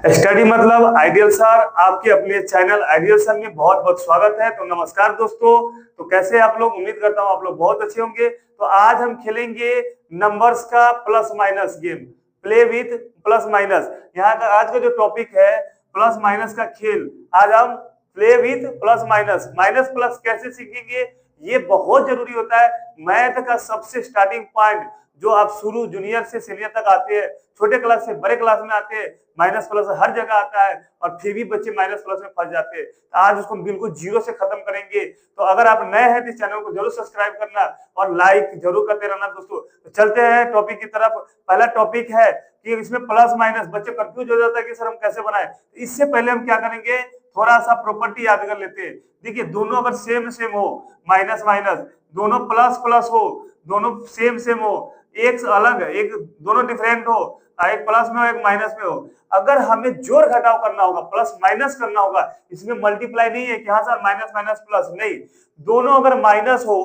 Study मतलब ideal sir, आपके अपने चैनल आइडियल सर में बहुत बहुत स्वागत है। तो नमस्कार दोस्तों, तो कैसे आप लोग? उम्मीद करता हूँ आप लोग बहुत अच्छे होंगे। तो आज हम खेलेंगे नंबर्स का plus minus game, play with plus minus. यहाँ का आज का जो टॉपिक है प्लस माइनस का खेल। आज हम play with plus minus, minus plus कैसे सीखेंगे, ये बहुत जरूरी होता है। मैथ का सबसे स्टार्टिंग पॉइंट जो आप शुरू जूनियर से सीनियर तक आते हैं, छोटे क्लास से बड़े क्लास में आते हैं, माइनस प्लस हर जगह आता है और फिर भी बच्चे माइनस प्लस में फंस जाते हैं। तो आज उसको बिल्कुल जीरो से खत्म करेंगे। तो अगर आप नए हैं तो इस चैनल को जरूर सब्सक्राइब करना और लाइक जरूर करते रहना दोस्तों। तो चलते हैं टॉपिक की तरफ। पहला टॉपिक है कि इसमें प्लस माइनस, बच्चे कंफ्यूज हो जाता है कि सर हम कैसे बनाए। इससे पहले हम क्या करेंगे, थोड़ा सा प्रॉपर्टी याद कर लेते हैं। देखिए, दोनों अगर सेम सेम हो, माइनस माइनस, दोनों प्लस प्लस हो, दोनों सेम सेम हो, एक अलग एक दोनों डिफरेंट हो, एक प्लस में हो एक माइनस में हो, अगर हमें जोड़ घटाव करना होगा, प्लस माइनस करना होगा, इसमें मल्टीप्लाई नहीं है कि हाँ सर माइनस माइनस प्लस, नहीं। दोनों अगर माइनस हो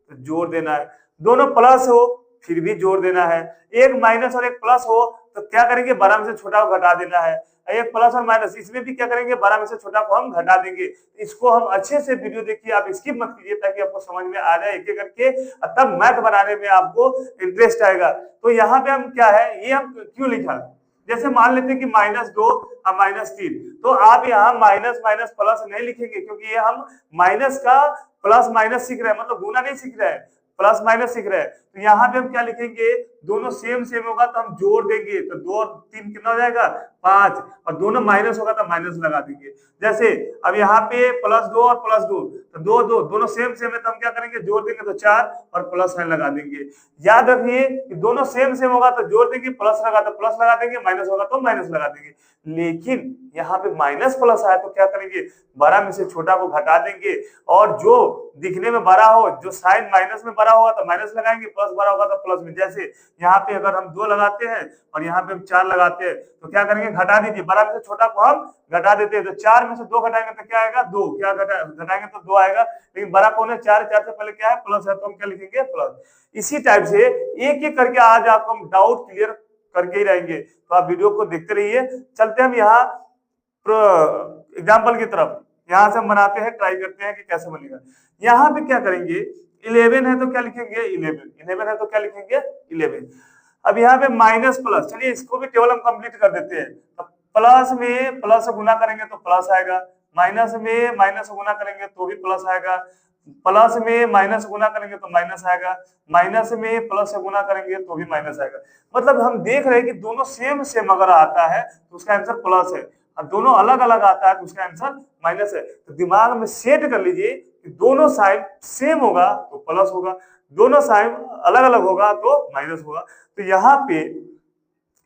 तो जोड़ देना है, दोनों प्लस हो फिर भी जोड़ देना है। एक माइनस और एक प्लस हो तो क्या करेंगे, बड़ा में से छोटा को घटा देना है। एक प्लस और माइनस, इसमें भी क्या करेंगे, बड़ा में से छोटा को हम घटा देंगे। इसको हम अच्छे से वीडियो देखिए, आप स्किप मत कीजिए ताकि आपको समझ में आ जाए एक एक करके, तब मैथ बनाने में आपको इंटरेस्ट आएगा। तो यहाँ पे हम क्या है, ये हम क्यों लिखा, जैसे मान लेते हैं कि -2 और -3, तो आप यहाँ माइनस माइनस प्लस नहीं लिखेंगे क्योंकि ये हम माइनस का प्लस माइनस सीख रहे हैं, मतलब गुना नहीं सीख रहे हैं, प्लस माइनस सीख रहे हैं। तो यहाँ पे हम क्या लिखेंगे, दोनों सेम सेम होगा तो हम जोड़ देंगे, तो 2 और 3 कितना हो जाएगा, 5, और दोनों माइनस होगा तो माइनस लगा देंगे। जैसे अब यहाँ पे +2 और +2, तो 2 2 दोनों सेम सेम है तो हम क्या करेंगे, जोड़ देंगे तो 4 और प्लस साइन लगा देंगे। याद रखिए कि दोनों सेम सेम होगा तो जोड़ देंगे, प्लस लगा तो प्लस लगा देंगे, माइनस होगा तो माइनस लगा देंगे। लेकिन यहाँ पे माइनस प्लस आया तो क्या करेंगे, बड़ा में से छोटा को घटा देंगे, और जो दिखने में बड़ा हो, जो साइन माइनस में बड़ा होगा तो माइनस लगाएंगे, प्लस बड़ा होगा तो प्लस में। जैसे यहाँ पे अगर हम 2 लगाते हैं और यहाँ पे हम 4 लगाते हैं तो क्या करेंगे, घटा दीजिए, बड़ा में से छोटा को हम घटा देते हैं। तो 4 में से 2 घटाएंगे तो क्या आएगा, 2, क्या घटाएंगे तो 2 आएगा। लेकिन बड़ा कौन है, 4, 4 से पहले क्या है, प्लस है, तो हम क्या लिखेंगे, प्लस। इसी टाइप से एक एक करके आज आपको हम डाउट क्लियर करके ही रहेंगे, तो आप वीडियो को देखते रहिए। चलते हम यहाँ एग्जाम्पल की तरफ, यहाँ से हम बनाते हैं, ट्राई करते हैं कि कैसे बनेगा। यहाँ पे क्या करेंगे, 11 है तो क्या लिखेंगे, 11 है तो क्या लिखेंगे, 11। अब यहाँ पे माइनस प्लस, चलिए इसको भी टेबल हम कंप्लीट कर देते हैं। तो प्लस में प्लस से गुना करेंगे तो प्लस आएगा, माइनस में माइनस से गुना करेंगे तो भी प्लस आएगा, प्लस में माइनस गुना करेंगे तो माइनस आएगा, माइनस में प्लस से गुना करेंगे तो भी माइनस आएगा। मतलब हम देख रहे हैं कि दोनों सेम सेम अगर आता है तो उसका आंसर प्लस है, और दोनों अलग अलग आता है तो उसका आंसर माइनस है। तो दिमाग में सेट कर लीजिए कि दोनों साइन सेम होगा तो प्लस होगा, दोनों साइन अलग अलग होगा तो माइनस होगा। तो यहाँ पे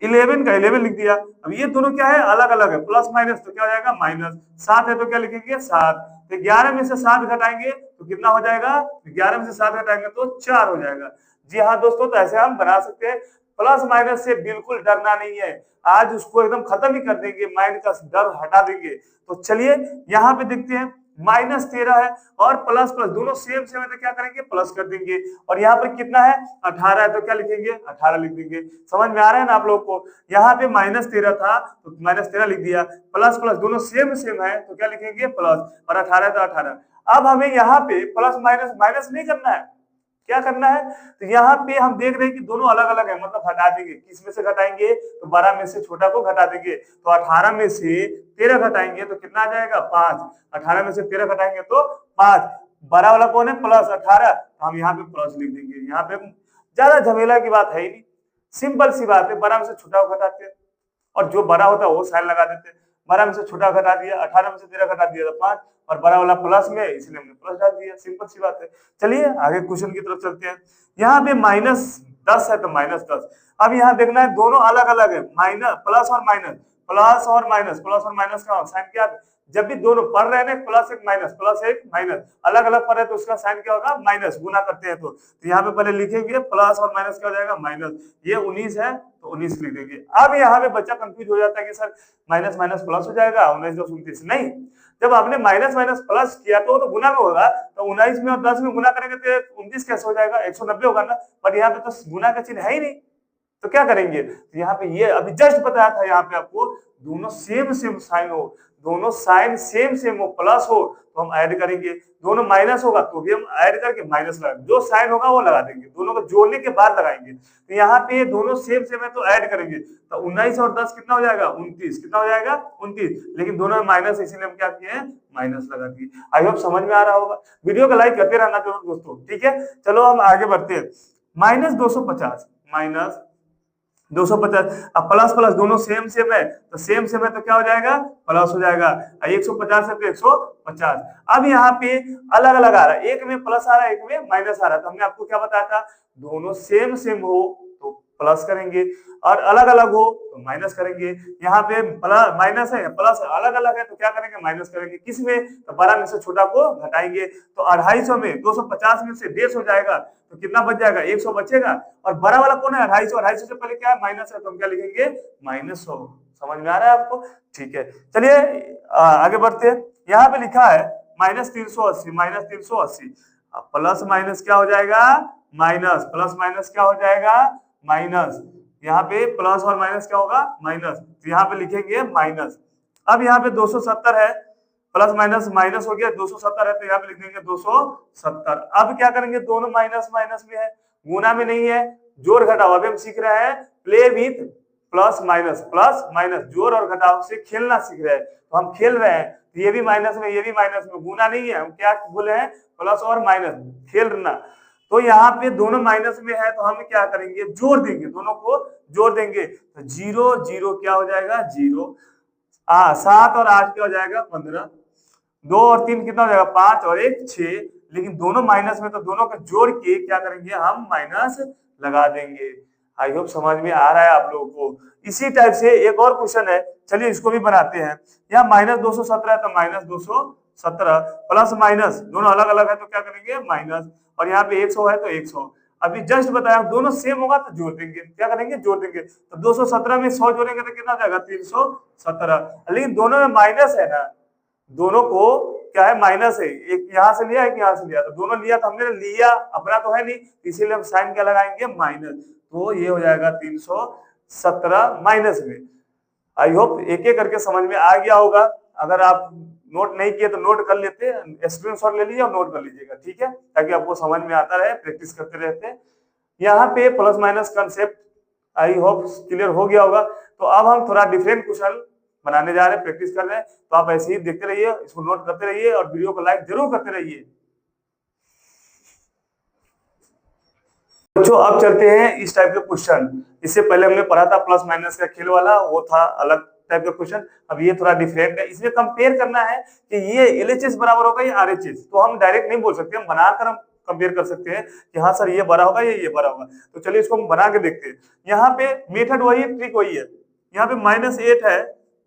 11 का 11 लिख दिया। अब ये दोनों क्या है, अलग अलग है, प्लस माइनस, तो क्या हो जाएगा, माइनस। 7 है तो क्या लिखेंगे, 7। तो 11 में से 7 घटाएंगे तो कितना हो जाएगा, 11 में से 7 घटाएंगे तो 4 हो जाएगा। जी हाँ दोस्तों, तो ऐसे हम बना सकते हैं। प्लस माइनस से बिल्कुल डरना नहीं है, आज उसको एकदम खत्म ही कर देंगे, माइंड का डर हटा देंगे। तो चलिए यहाँ पे देखते हैं, -13 है और प्लस प्लस दोनों सेम सेम है तो क्या करेंगे, प्लस कर देंगे। और यहाँ पर कितना है, 18 है तो क्या लिखेंगे, 18 लिख देंगे। समझ में आ रहा है ना आप लोग को? यहाँ पे -13 था तो -13 लिख दिया, प्लस प्लस दोनों सेम सेम है तो क्या लिखेंगे, प्लस, और 18 है तो 18। अब हमें यहाँ पे प्लस माइनस माइनस नहीं करना है, क्या करना है, तो यहाँ पे हम देख रहे हैं कि दोनों अलग अलग है, मतलब हटा देंगे। किस में से घटाएंगे, तो बड़ा में से छोटा को घटा देंगे। तो 18 में से 13 घटाएंगे तो कितना आ जाएगा, 5। 18 में से 13 घटाएंगे तो 5। बड़ा वाला कौन है, प्लस 18, तो हम यहाँ पे प्लस लिख देंगे। यहाँ पे ज्यादा झमेला की बात है ही नहीं, सिंपल सी बात है, बड़ा में से छोटा को घटाते हैं और जो बड़ा होता है वो साइन लगा देते हैं। बड़ा में से छोटा घटा दिया, 18 में से 13 घटा दिया तो 5, और बड़ा वाला प्लस में इसलिए हमने प्लस डाल दिया, सिंपल सी बात है। चलिए आगे क्वेश्चन की तरफ चलते हैं। यहाँ पे -10 है तो -10। अब यहाँ देखना है दोनों अलग अलग है, माइनस प्लस और माइनस, प्लस और माइनस, प्लस और माइनस का साइन क्या है, जब भी दोनों पढ़ रहे हैं ना, प्लस एक माइनस अलग अलग पढ़ रहे तो उसका साइन क्या होगा, माइनस, गुना करते हैं तो यहाँ पे पहले लिखेंगे प्लस और माइनस क्या हो जाएगा, माइनस। ये 19 है तो 19 लिख देंगे। अब यहाँ पे बच्चा कंफ्यूज हो जाता है कि सर माइनस माइनस प्लस हो जाएगा, 19 10 29, नहीं। जब आपने माइनस माइनस प्लस किया तो गुना में होगा, तो 19 में और 10 में गुना करेंगे तो 29 कैसे हो जाएगा, 190 होगा ना। बट यहाँ पे तो गुना का चिन्ह है ही नहीं, तो क्या करेंगे, तो यहाँ पे ये अभी जस्ट बताया था, यहाँ पे आपको दोनों सेम सेम साइन हो, दोनों साइन सेम सेम हो, प्लस हो तो हम ऐड करेंगे, दोनों माइनस होगा तो भी हम ऐड करके माइनस लगा, जो साइन होगा वो लगा देंगे, दोनों को जोड़ने के बाद लगाएंगे। तो यहाँ पे दोनों सेम सेम है तो ऐड करेंगे, तो 19 और 10 कितना हो जाएगा 29, कितना हो जाएगा 29, लेकिन दोनों में माइनस, इसीलिए हम क्या किए हैं माइनस लगा दिए। आई होप समझ में आ रहा होगा। वीडियो को लाइक करते रहना जरूर दोस्तों, ठीक है। चलो हम आगे बढ़ते हैं। माइनस 250, माइनस 250, अब प्लस प्लस दोनों सेम सेम है, तो सेम सेम है तो क्या हो जाएगा प्लस हो जाएगा, 150 है तो 150। अब यहाँ पे अलग अलग आ रहा है, एक में प्लस आ रहा है एक में माइनस आ रहा है, तो हमने आपको क्या बताया था, दोनों सेम सेम हो तो प्लस करेंगे और अलग अलग हो तो माइनस करेंगे। यहाँ पे प्लस माइनस है प्लस अलग अलग है तो क्या करेंगे माइनस करेंगे, किस में, तो बड़ा में से छोटा को घटाएंगे, तो 250 में 250 में से 150 हो जाएगा तो कितना बच जाएगा 100 बचेगा, और बड़ा वाला कौन है 250, 250 से पहले क्या है माइनस है तो हम क्या लिखेंगे -100। समझ में आ रहा है आपको, ठीक है। चलिए आगे बढ़ते हैं। यहाँ पे लिखा है -380, -380, प्लस माइनस क्या हो जाएगा माइनस, प्लस माइनस क्या हो जाएगा माइनस, यहाँ पे प्लस और माइनस क्या होगा माइनस, तो यहाँ पे लिखेंगे माइनस। अब यहाँ पे 270 है, प्लस माइनस माइनस हो गया, 270 है तो यहाँ पे लिख देंगे 270। अब क्या करेंगे, दोनों माइनस माइनस में है, गुना में नहीं है, जोड़ घटाव। अभी हम सीख रहे हैं प्ले विथ प्लस माइनस, जोड़ और घटाव से खेलना सीख रहे हैं, तो हम खेल रहे हैं, तो ये भी माइनस में ये भी माइनस में, गुना नहीं है, हम क्या बोले हैं प्लस और माइनस, खेलना। तो यहाँ पे दोनों माइनस में है तो हम क्या करेंगे जोड़ देंगे, दोनों को जोड़ देंगे, तो 0 0 क्या हो जाएगा 0, 7 और 8 क्या हो जाएगा 15, 2 और 3 कितना हो जाएगा 5 और 1 6, लेकिन दोनों माइनस में तो दोनों को जोड़ के क्या करेंगे हम माइनस लगा देंगे। आई होप समझ में आ रहा है आप लोगों को। इसी टाइप से एक और क्वेश्चन है, चलिए इसको भी बनाते हैं। यहाँ -217 है तो -217, प्लस माइनस दोनों अलग अलग है तो क्या करेंगे माइनस, और यहाँ पे 100 है तो 100। अभी जस्ट बताया दोनों सेम होगा तो जोड़ देंगे, क्या करेंगे जोड़ देंगे, तो 217 में 100 जोड़ेंगे तो कितना जाएगा 317, लेकिन दोनों में माइनस है ना, दोनों को क्या है माइनस है, एक यहाँ से लिया एक यहाँ से लिया, तो दोनों लिया तो हमने लिया, अपना तो है नहीं, इसीलिए हम साइन क्या लगाएंगे माइनस, तो ये हो जाएगा 317 माइनस में। आई होप एक एक करके समझ में आ गया होगा। अगर आप नोट नहीं किए तो नोट कर लेते, स्क्रीनशॉट ले लीजिए और नोट कर लीजिएगा, ठीक है, ताकि आपको समझ में आता रहे, प्रैक्टिस करते रहते। यहाँ पे plus minus concept I hope clear हो गया होगा। तो अब हम थोड़ा डिफरेंट क्वेश्चन बनाने जा रहे हैं, प्रैक्टिस कर रहे हैं, तो आप ऐसे ही देखते रहिए, इसको नोट करते रहिए और वीडियो को लाइक जरूर करते रहिए। बच्चों अब चलते हैं इस टाइप के क्वेश्चन। इससे पहले हमने पढ़ा था प्लस माइनस का खेल वाला, वो था अलग टाइप का क्वेश्चन, अब ये थोड़ा डिफरेंट है। इसमें कंपेयर करना है कि ये LHS बराबर होगा या RHS, तो हम डायरेक्ट नहीं बोल सकते, हम बनाकर हम कंपेयर कर सकते हैं कि हाँ सर ये बड़ा होगा या ये बड़ा होगा। तो चलिए इसको हम बना के देखते हैं। यहाँ पे मेथड वही है, ट्रिक वही है। यहाँ पे -8 है,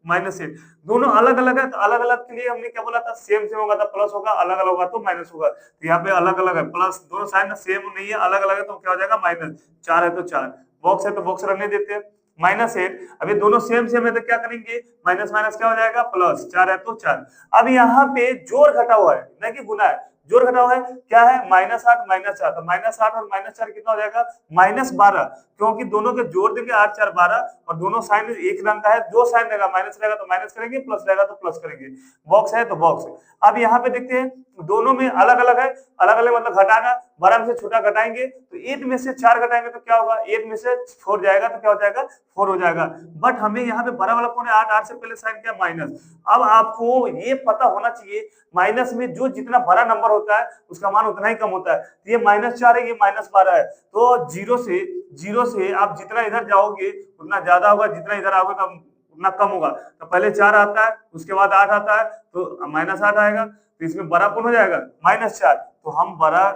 -8, दोनों अलग अलग है तो अलग अलग के लिए हमने क्या बोला था, सेम सेम होगा तो प्लस होगा, अलग अलग होगा तो माइनस होगा। तो यहाँ पे अलग अलग है, प्लस दोनों साइन सेम नहीं है, अलग अलग है तो क्या हो जाएगा माइनस, 4 है तो 4, बॉक्स है तो बॉक्स रहने देते हैं, -8। अभी दोनों सेम सेम है तो क्या करेंगे माइनस माइनस क्या हो जाएगा प्लस, 4 है तो 4। अब यहाँ पे जोड़ घटा हुआ है न कि गुना है, जोड़ घटा हुआ है, क्या है -8 -4, तो -8 और -4 कितना हो जाएगा -12, क्योंकि दोनों के जोड़ देंगे 8 4 12, और दोनों साइन एक रंग का है, जो साइन रहेगा माइनस रहेगा तो माइनस करेंगे, प्लस रहेगा तो प्लस करेंगे, बॉक्स है तो बॉक्स। अब यहाँ पे देखते हैं दोनों में अलग अलग है, अलग अलग मतलब घटाना, बड़ा में से छोटा घटाएंगे तो 8 में से 4 घटाएंगे तो क्या होगा, 8 में से 4 जाएगा तो क्या हो जाएगा 4 हो जाएगा। बट हमें यहाँ पे बड़ा वाला कौन है 8, 8 से पहले साइन क्या माइनस। अब आपको ये पता होना चाहिए माइनस में जो जितना बड़ा नंबर होता है उसका मान उतना ही कम होता है, तो ये -4 है, ये -12 है, तो जीरो से आप जितना इधर जाओगे उतना ज्यादा होगा, जितना इधर आओगे तो उतना कम होगा। तो पहले 4 आता है, उसके बाद 8 आता है, तो -8 आएगा, तो इसमें बड़ा कौन हो जाएगा -4। तो हम बड़ा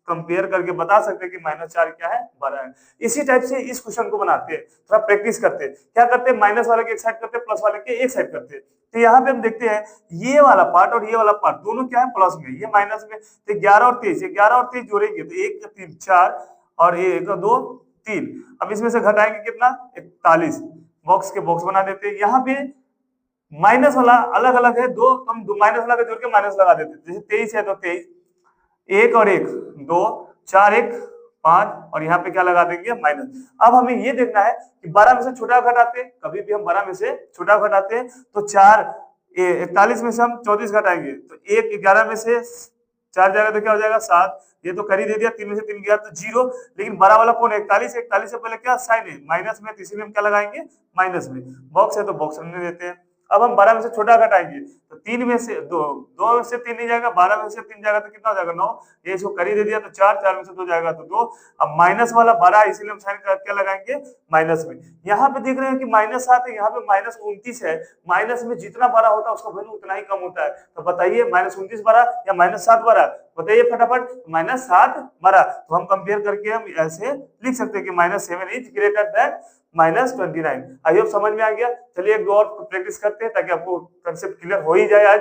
कंपेयर करके बता सकते हैं कि -4 क्या है बड़ा है। इसी टाइप से इस क्वेश्चन को बनाते हैं, थोड़ा प्रैक्टिस करते हैं। क्या करते हैं, माइनस वाले के एक साइड करते हैं, प्लस वाले के एक साइड करते हैं। तो यहाँ पे हम देखते हैं ये वाला पार्ट और ये वाला पार्ट दोनों क्या है प्लस में, ये माइनस में, तो 11 और 23, 11 और 23 जोड़ेंगे तो 1 3 4 और 1 2 3। अब इसमें से घटाएंगे कितना 41, बॉक्स के बॉक्स बना देते हैं। यहाँ पे माइनस वाला अलग अलग है, दो हम माइनस वाला का जोड़ के माइनस लगा देते हैं, जैसे 23 है तो 23, 1 और 1 2, 4 1 5 और यहाँ पे क्या लगा देंगे माइनस। अब हमें ये देखना है कि 12 में से छोटा घटाते हैं, कभी भी हम 12 में से छोटा घटाते हैं तो 41 में से हम 34 घटाएंगे तो 11 में से 4 जाएगा तो क्या हो जाएगा 7, ये तो कर ही दे दिया, 3 में से 3 गया तो 0, लेकिन बड़ा वाला कौन है 41, 41 से पहले क्या साइन है माइनस में, तो इसीलिए हम क्या लगाएंगे माइनस में। बॉक्स है तो बॉक्स रखने देते हैं। अब हम 12 में से छोटा घटाएंगे तो 3 में से 2 में से 3 नहीं जाएगा, 12 में से 3 जाएगा तो कितना हो जाएगा 9, ये इसको कर ही दे दिया तो 4 में से 2 जाएगा तो 2। अब माइनस वाला 12 इसीलिए हम साइन क्या लगाएंगे माइनस में। यहाँ पे देख रहे हैं कि -7 है, यहाँ पे -29 है, माइनस में जितना बड़ा होता है उसका वैल्यू उतना ही कम होता है। तो बताइए -29 बड़ा या -7 बड़ा, बताइए फटाफट। -7 बड़ा, तो हम कंपेयर करके हम ऐसे लिख सकते हैं कि -7 is greater than -29। I hope समझ में आ गया। चलिए एक दो और प्रैक्टिस करते हैं ताकि आपको कंसेप्ट क्लियर हो ही जाए आज।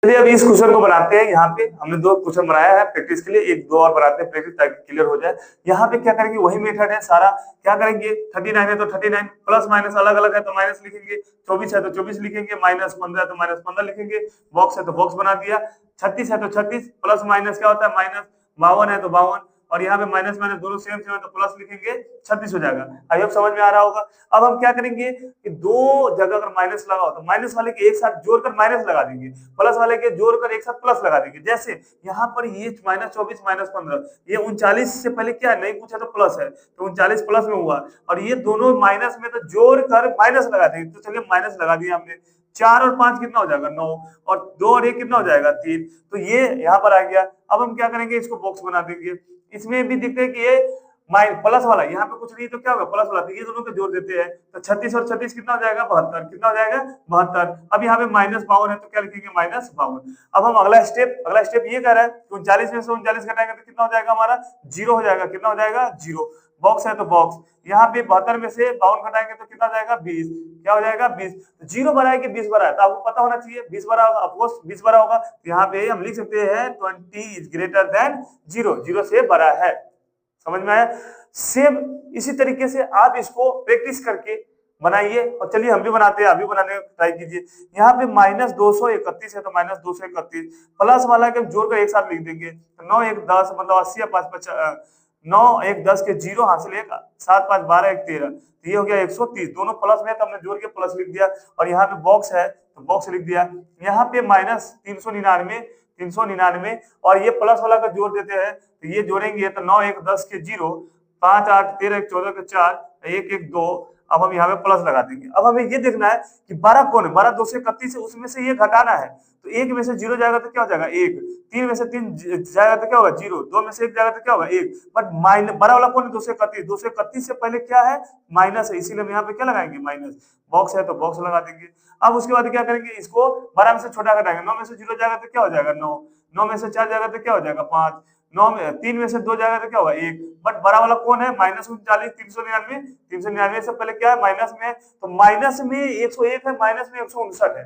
चलिए अब इस क्वेश्चन को बनाते हैं। यहाँ पे हमने 2 क्वेश्चन बनाया है प्रैक्टिस के लिए, एक दो और बनाते हैं प्रैक्टिस ताकि क्लियर हो जाए। यहाँ पे क्या करेंगे, वही मेथड है सारा। क्या करेंगे, 39 है तो 39 प्लस माइनस अलग अलग है तो माइनस लिखेंगे, 24 है तो 24 लिखेंगे, -15 है तो -15 लिखेंगे, बॉक्स है तो बॉक्स बना दिया, 36 है तो 36 प्लस माइनस क्या होता है माइनस, 52 है तो 52 और यहाँ पे माइनस माइनस दोनों सेम सेम है तो प्लस लिखेंगे, 36 हो जाएगा। आई होप समझ में आ रहा होगा। अब हम क्या करेंगे कि 2 जगह अगर माइनस लगा हो तो माइनस वाले के एक साथ जोड़कर माइनस लगा देंगे, प्लस वाले के जोड़कर एक साथ प्लस लगा देंगे। जैसे यहाँ पर ये -24 -15, ये 39 से पहले क्या नहीं पूछा तो प्लस है तो 39 प्लस में हुआ, और ये दोनों माइनस में तो जोड़कर माइनस लगा देंगे। तो चलिए माइनस लगा दिया हमने, 4 और 5 कितना हो जाएगा 9, और 2 और 1 कितना हो जाएगा 3, तो ये यहाँ पर आ गया। अब हम क्या करेंगे, इसको बॉक्स बना देंगे। इसमें भी दिखते हैं कि ये प्लस वाला यहाँ पे कुछ नहीं तो क्या होगा प्लस वाला, तो ये दोनों को जोड़ देते हैं तो 36 और 36 कितना हो जाएगा 72, कितना हो जाएगा 72। अब यहाँ पे -52 है तो क्या लिखेंगे -52। अब हम अगला स्टेप ये कह रहा है 39 में से 39 घटाएंगे तो कितना हो जाएगा हमारा 0 हो जाएगा, कितना हो जाएगा 0। बॉक्स है तो बॉक्स, यहाँ पे 72 में से 52 घटाएंगे तो कितना हो जाएगा 20, क्या हो जाएगा 20। 0 बड़ा है कि 20 बड़ा है, तो आपको पता होना चाहिए 20 बड़ा होगा, ऑफकोर्स 20 बड़ा होगा। तो यहाँ पे हम लिख सकते हैं 20 इज ग्रेटर देन 0, 0 से बड़ा है। समझ में आया। सेम इसी तरीके से आप इसको प्रैक्टिस करके बनाइए, और चलिए हम भी बनाते हैं, आप भी बनाने का ट्राई कीजिए। यहाँ पे -231 है तो -231 प्लस वाला के जोड़कर एक साथ लिख देंगे, 9 1 10 मतलब 80 5 50, 9 1 10 के 0 हासिल 1 7 5 12 1 13, तो ये हो गया 130। दोनों प्लस में तो हमने जोड़ के प्लस लिख दिया, और यहाँ पे बॉक्स है तो बॉक्स लिख दिया। यहाँ पे -399 और ये प्लस वाला का जोड़ देते हैं तो ये जोड़ेंगे तो 9 1 10 के 0, 5 8 13 1 14 के 4 1 1 2। अब हम यहाँ पे प्लस लगा देंगे। अब हमें ये देखना है कि 12 कौन है, 12 2 से 31 है, उसमें से ये घटाना है तो 1 में से 0 जाएगा तो क्या हो जाएगा 1, 3 में से 3 जाएगा तो क्या होगा 0, 2 में से 1 जाएगा तो क्या होगा 1। बट बड़ा वाला कौन है 231, 231 से पहले क्या है माइनस है, इसीलिए हम यहाँ पे क्या लगाएंगे माइनस। बॉक्स है तो बॉक्स लगा देंगे। अब उसके बाद क्या करेंगे, इसको 12 में से छोटा घटाएंगे, 9 में से 0 जाएगा तो क्या हो जाएगा 9, 9 में से 4 जाएगा तो क्या हो जाएगा 5, 9 में 3 में से 2 जाएगा तो क्या होगा 1। बट बड़ा वाला कौन है -39 399, 399 से पहले क्या है माइनस में है, तो माइनस में 101 है, माइनस में 159 है।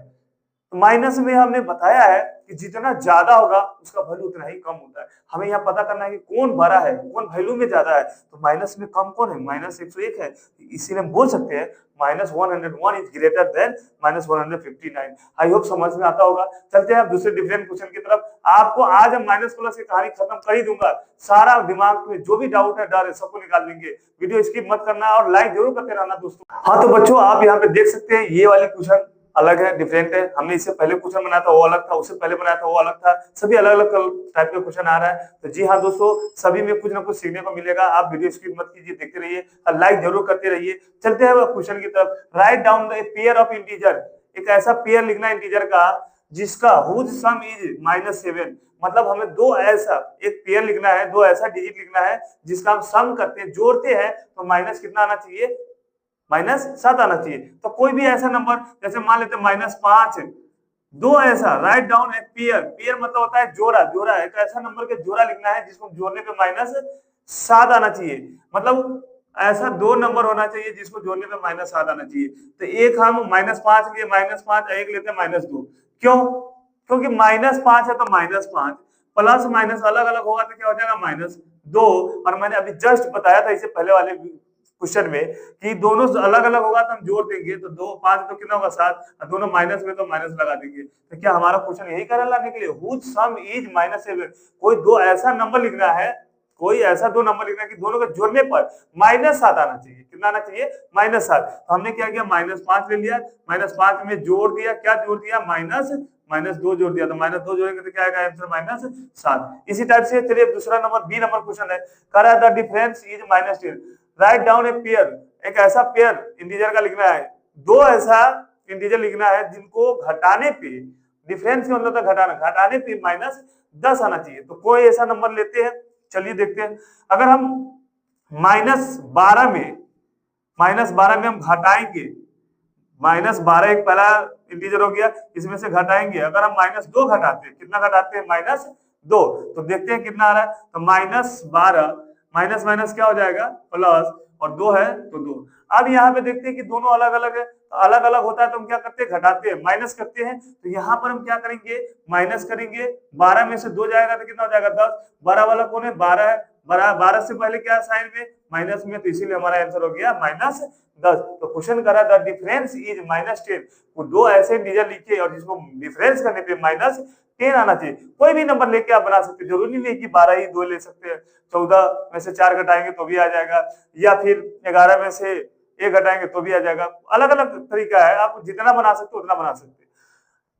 तो माइनस में हमने बताया है कि जितना ज्यादा होगा उसका वैल्यू उतना ही कम होता है। हमें यहाँ पता करना है कि कौन बड़ा है, कौन वैल्यू में ज्यादा है, तो माइनस में कम कौन है -101 है, इसीलिए हम बोल सकते हैं -101 is greater than -159। I hope समझ में आता होगा। चलते हैं अब दूसरे डिफरेंट क्वेश्चन की तरफ। आपको आज हम माइनस प्लस की कहानी खत्म कर ही दूंगा, सारा दिमाग में जो भी डाउट है डर है सबको निकाल देंगे। वीडियो स्किप मत करना और लाइक जरूर करते रहना दोस्तों। हाँ तो बच्चों आप यहाँ पे देख सकते हैं ये वाली क्वेश्चन अलग है, डिफरेंट है। हमने इससे पहले क्वेश्चन बनाया था वो अलग था, उससे पहले बनाया था वो अलग था, सभी अलग अलग टाइप के क्वेश्चन आ रहा है। तो जी हाँ दोस्तों, सभी में कुछ ना कुछ सीखने को मिलेगा। आप वीडियो स्किप मत कीजिए, देखते रहिए और लाइक जरूर करते रहिए। चलते हैं क्वेश्चन की तरफ। Write down the pair of integer, एक ऐसा पेयर लिखना है इंटीजर का जिसका हुज सम इज -7, मतलब हमें दो ऐसा एक पेयर लिखना है, दो ऐसा डिजिट लिखना है जिसका हम सम करते हैं, जोड़ते हैं तो माइनस कितना आना चाहिए, -7 आना चाहिए। तो कोई भी ऐसा नंबर जैसे मान लेते हैं -5, दो ऐसा राइट डाउन एक पेयर, पेयर मतलब होता है जोड़ा, जोड़ा एक ऐसा नंबर के जोड़ा लिखना है जिसको जोड़ने पे -7 आना चाहिए, मतलब ऐसा दो नंबर होना चाहिए जिसको जोड़ने पे -7 आना चाहिए। तो एक हम -5 लिए -5, एक लेते हैं -2, क्यों, क्योंकि -5 है तो -5 प्लस माइनस अलग अलग होगा तो क्या हो जाएगा -2। और मैंने अभी जस्ट बताया था इससे पहले वाले क्वेश्चन में कि दोनों अलग अलग होगा तो हम जोड़ देंगे तो 2 5 तो कितना होगा 7, दोनों माइनस में तो माइनस लगा देंगे। तो क्या हमारा क्वेश्चन यही कर लाने के लिए हुज सम इज -7, कोई दो ऐसा नंबर लिखना है कोई ऐसा दो नंबर लिखना है कि दोनों के जोड़ने पर -7 आना चाहिए। कितना आना चाहिए? -7। तो हमने क्या किया, -5 ले लिया, -5 में जोड़ दिया, क्या जोड़ दिया, -2 जोड़ दिया, तो -2 जोड़ेंगे तो क्या आएगा आंसर -7। इसी टाइप से चलिए दूसरा नंबर बी नंबर क्वेश्चन है, कह रहा है the difference is -10। Write down a pair, एक ऐसा पेयर इंटीजर का लिखना है, दो ऐसा इंटीजर लिखना है जिनको घटाने पे, डिफरेंस का मतलब घटाना, घटाने पे -10 आना चाहिए। तो कोई ऐसा नंबर लेते हैं, चलिए देखते हैं। अगर हम -12 में हम घटाएंगे, -12 एक पहला इंटीजर हो गया, इसमें से घटाएंगे, अगर हम -2 घटाते हैं, कितना घटाते हैं, -2, तो देखते हैं कितना आ रहा है। तो -12 माइनस माइनस क्या हो जाएगा, प्लस, और 2 है तो 2। अब यहाँ पे देखते हैं कि दोनों अलग अलग है, अलग अलग होता है तो हम क्या करते हैं, घटाते हैं, माइनस करते हैं। तो यहाँ पर हम क्या करेंगे, माइनस करेंगे, 12 में से 2 जाएगा तो कितना हो जाएगा, 10। 12 वाला कौन है, 12 है, 12 से पहले क्या साइन में, माइनस में, तो इसीलिए हमारा आंसर हो गया -10। तो क्वेश्चन कर रहा था डिफरेंस इज -10। वो दो ऐसे इंटीजर लिखे और जिसको डिफरेंस करने पे -10 आना चाहिए। कोई भी नंबर लेके आप बना सकते हैं, जरूरी नहीं कि 12 ही 2 ले सकते हैं। 14 में से 4 घटाएंगे तो भी आ जाएगा, या फिर 11 में से 1 घटाएंगे तो भी आ जाएगा। अलग अलग तरीका है, आप जितना बना सकते हो उतना बना सकते हैं।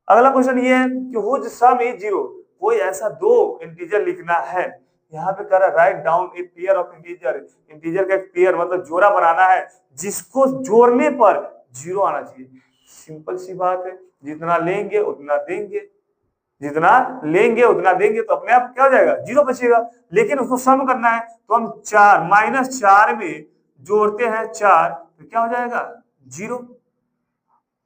अगला क्वेश्चन ये है कि व्हिच सम इज 0। कोई ऐसा दो इंटीजर लिखना है, यहाँ पे कह रहा है write down a pair of integer. Integer का एक पेयर मतलब जोड़ा बनाना है जिसको जोड़ने पर 0 आना चाहिए। सिंपल सी बात है, जितना लेंगे उतना देंगे, जितना लेंगे उतना देंगे, तो अपने आप क्या हो जाएगा, 0 बचेगा। लेकिन उसको सम करना है तो हम 4 -4 में जोड़ते हैं 4 तो क्या हो जाएगा, 0।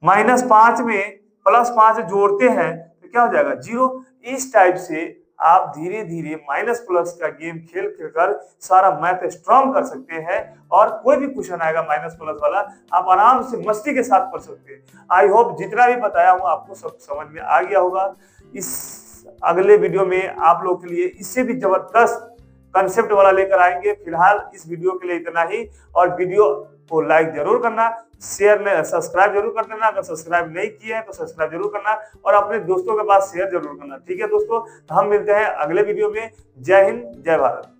-5 में +5 जोड़ते हैं तो क्या हो जाएगा, 0। इस टाइप से आप धीरे धीरे माइनस प्लस का गेम खेल कर सारा मैथ स्ट्रॉन्ग कर सकते हैं, और कोई भी क्वेश्चन आएगा माइनस प्लस वाला आप आराम से मस्ती के साथ पढ़ सकते हैं। आई होप जितना भी बताया हूं आपको सब समझ में आ गया होगा। इस अगले वीडियो में आप लोग के लिए इससे भी जबरदस्त कंसेप्ट वाला लेकर आएंगे। फिलहाल इस वीडियो के लिए इतना ही, और वीडियो को लाइक जरूर करना, शेयर में सब्सक्राइब जरूर कर देना, अगर सब्सक्राइब नहीं किए हैं तो सब्सक्राइब जरूर करना, और अपने दोस्तों के पास शेयर जरूर करना। ठीक है दोस्तों, तो हम मिलते हैं अगले वीडियो में। जय हिंद, जय भारत।